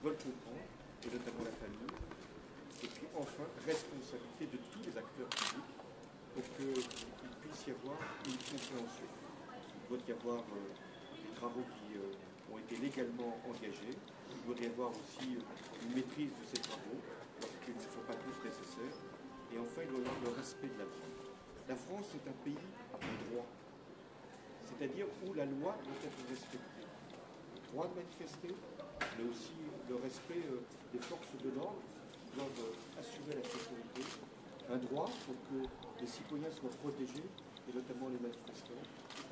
veulent comprendre, et notamment la famille. Et puis enfin, responsabilité de tous les acteurs publics pour qu'il puisse y avoir une compréhension. Il doit y avoir des travaux qui ont été légalement engagés. Il doit y avoir aussi une maîtrise de ces travaux lorsqu'ils ne sont pas tous nécessaires. Et enfin, il doit y avoir le respect de la loi. La France est un pays de droit, c'est-à-dire où la loi doit être respectée. Le droit de manifester, mais aussi le respect des forces de l'ordre qui doivent assurer la sécurité. Un droit pour que les citoyens soient protégés, et notamment les manifestants.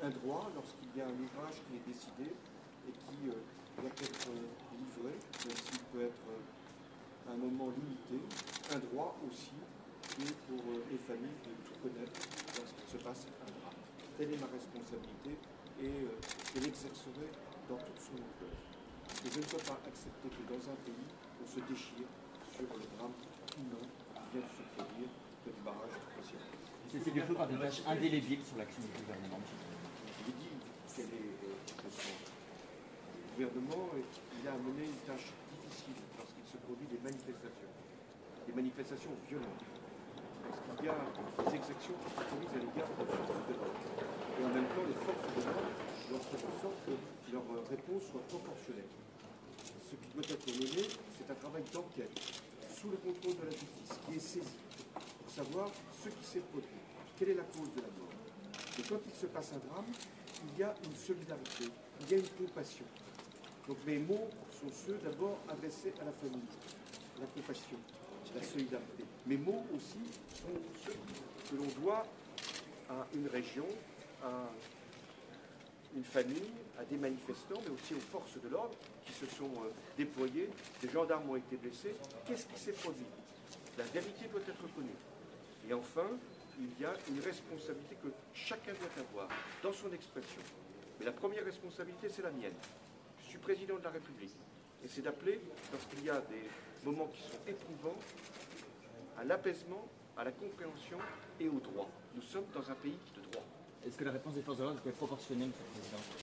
Un droit lorsqu'il y a un ouvrage qui est décidé et qui doit être livré, même s'il peut être à un moment limité. Un droit aussi pour les familles de tout connaître lorsqu'il se passe un drame. Telle est ma responsabilité et je l'exercerai dans toute son ampleur. Parce que je ne peux pas accepter que dans un pays, on se déchire sur le drame humain qui vient de se produire du barrage de Cossière. C'est quelque chose par des tâches indélébiles sur l'action du gouvernement. Je vous dis quelle est le sens. Le gouvernement, il a mené une tâche difficile lorsqu'il se produit des manifestations violentes. Lorsqu'il y a des exactions qui sont commises à l'égard des forces de l'ordre. Et en même temps, les forces de l'ordre doivent faire en sorte que leur réponse soit proportionnelle. Ce qui doit être mené, c'est un travail d'enquête, sous le contrôle de la justice, qui est saisi, pour savoir ce qui s'est produit, quelle est la cause de la mort. Et quand il se passe un drame, il y a une solidarité, il y a une compassion. Donc mes mots sont ceux d'abord adressés à la famille, la compassion, la solidarité. Mes mots aussi sont ceux que l'on doit à une région, à une famille, à des manifestants, mais aussi aux forces de l'ordre qui se sont déployées. Des gendarmes ont été blessés. Qu'est-ce qui s'est produit? La vérité doit être connue. Et enfin, il y a une responsabilité que chacun doit avoir dans son expression. Mais la première responsabilité, c'est la mienne. Je suis président de la République. Et c'est d'appeler, lorsqu'il y a des moments qui sont éprouvants, à l'apaisement, à la compréhension et au droit. Nous sommes dans un pays de droit. Est-ce que la réponse des forces de l'ordre était proportionnelle, Monsieur le Président?